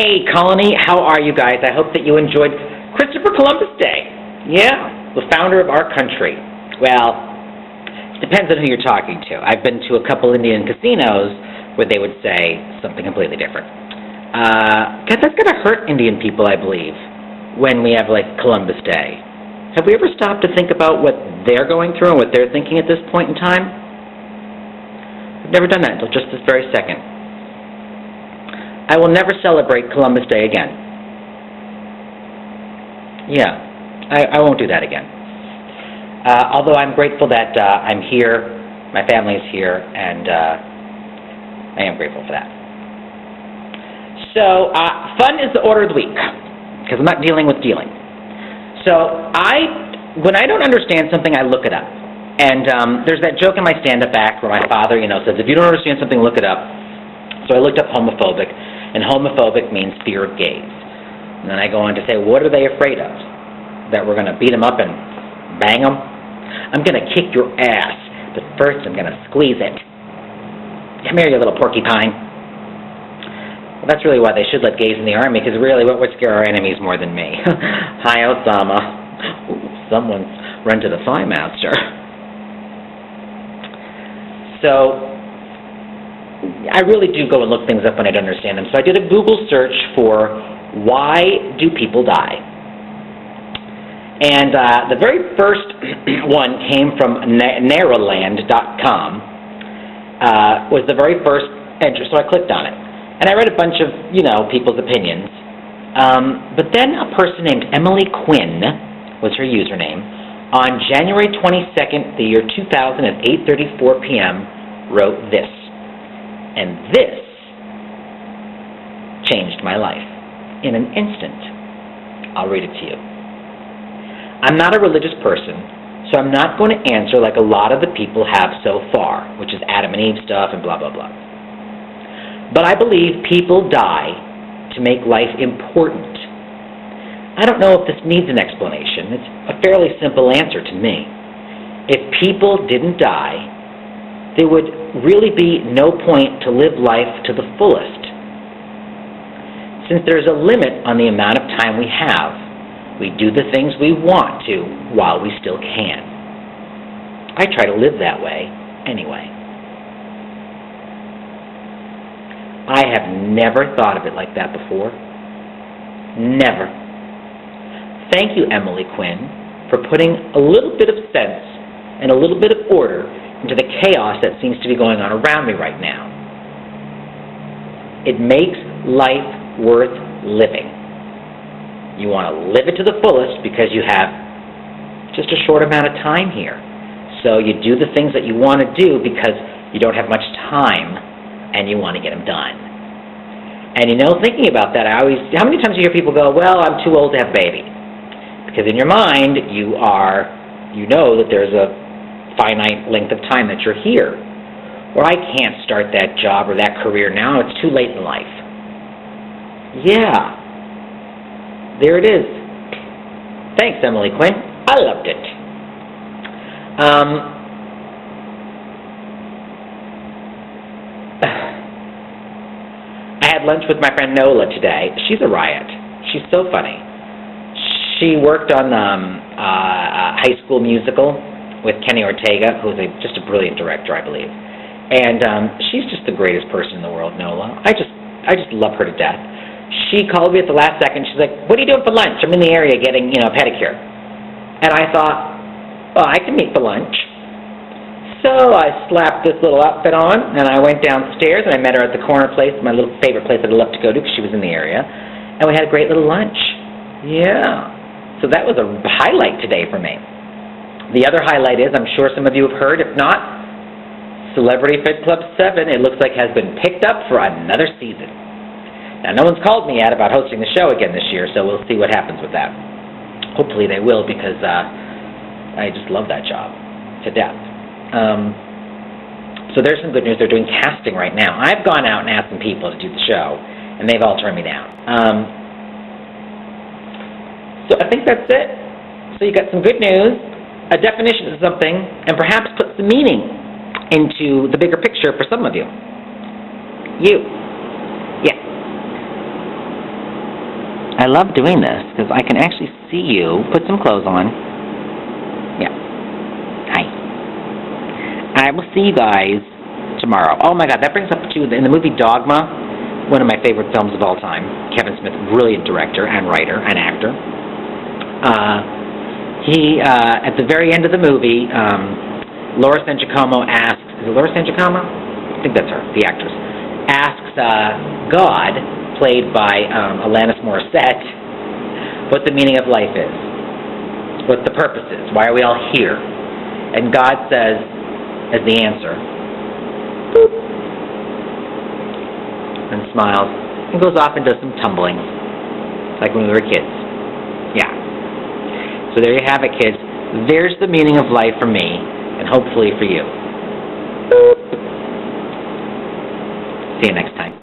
Hey, Colony, how are you guys? I hope that you enjoyed Christopher Columbus Day. Yeah, the founder of our country. Well, it depends on who you're talking to. I've been to a couple Indian casinos where they would say something completely different. Because that's going to hurt Indian people, I believe, when we have, like, Columbus Day. Have we ever stopped to think about what they're going through and what they're thinking at this point in time? I've never done that until just this very second. I will never celebrate Columbus Day again. Yeah, I won't do that again. Although I'm grateful that I'm here, my family is here, and I am grateful for that. So, fun is the order of the week, because I'm not dealing with dealing. So, when I don't understand something, I look it up. And there's that joke in my stand-up act where my father, says, if you don't understand something, look it up. So I looked up homophobic, and homophobic means fear of gays. And then I go on to say, what are they afraid of? That we're going to beat them up and bang them? I'm going to kick your ass, but first I'm going to squeeze it. Come here, you little porcupine. Well, that's really why they should let gays in the army, because really, what would scare our enemies more than me? Hi, Osama. Ooh, someone's run to the Fly Master. So, I really do go and look things up when I don't understand them. So I did a Google search for why do people die? And the very first one came from Narrowland.com, was the very first entry, so I clicked on it. And I read a bunch of, people's opinions. But then a person named Emily Quinn was her username. On January 22nd, the year 2000 at 8:34 p.m., wrote this. And this changed my life in an instant. I'll read it to you. I'm not a religious person, so I'm not going to answer like a lot of the people have so far, which is Adam and Eve stuff and blah, blah, blah. But I believe people die to make life important. I don't know if this needs an explanation. It's a fairly simple answer to me. If people didn't die, there would really be no point to live life to the fullest. Since there's a limit on the amount of time we have, we do the things we want to while we still can. I try to live that way anyway. I have never thought of it like that before. Never. Thank you, Emily Quinn, for putting a little bit of sense and a little bit of order into the chaos that seems to be going on around me right now. It makes life worth living. You want to live it to the fullest because you have just a short amount of time here. So you do the things that you want to do because you don't have much time and you want to get them done. And thinking about that, how many times do you hear people go, well, I'm too old to have a baby? Because in your mind, you know that there's a finite length of time that you're here. Or I can't start that job or that career now, it's too late in life. Yeah. There it is. Thanks, Emily Quinn. I loved it. I had lunch with my friend Nola today. She's a riot. She's so funny. She worked on High School Musical with Kenny Ortega, who's just a brilliant director, I believe. And she's just the greatest person in the world, Nola. I just love her to death. She called me at the last second. She's like, what are you doing for lunch? I'm in the area getting, a pedicure. And I thought, well, I can meet for lunch. So I slapped this little outfit on, and I went downstairs, and I met her at the corner place, my little favorite place that I love to go to because she was in the area. And we had a great little lunch. Yeah. So that was a highlight today for me. The other highlight is, I'm sure some of you have heard, if not, Celebrity Fit Club 7, it looks like has been picked up for another season. Now, no one's called me yet about hosting the show again this year, so we'll see what happens with that. Hopefully they will, because I just love that job to death. So there's some good news. They're doing casting right now. I've gone out and asked some people to do the show, and they've all turned me down. So I think that's it. So you got some good news, a definition of something, and perhaps put some meaning into the bigger picture for some of you. You. Yeah. I love doing this because I can actually see you. Put some clothes on. Yeah. Hi. I will see you guys tomorrow. Oh my God, that brings up too, in the movie Dogma, one of my favorite films of all time. Kevin Smith, brilliant director and writer and actor. He, at the very end of the movie, Laura San Giacomo asks, is it Laura San Giacomo? I think that's her, the actress, asks God, played by Alanis Morissette, what the meaning of life is, what the purpose is, why are we all here? And God says, as the answer, boop, and smiles, and goes off and does some tumbling, like when we were kids. Yeah. So there you have it, kids. There's the meaning of life for me, and hopefully for you. See you next time.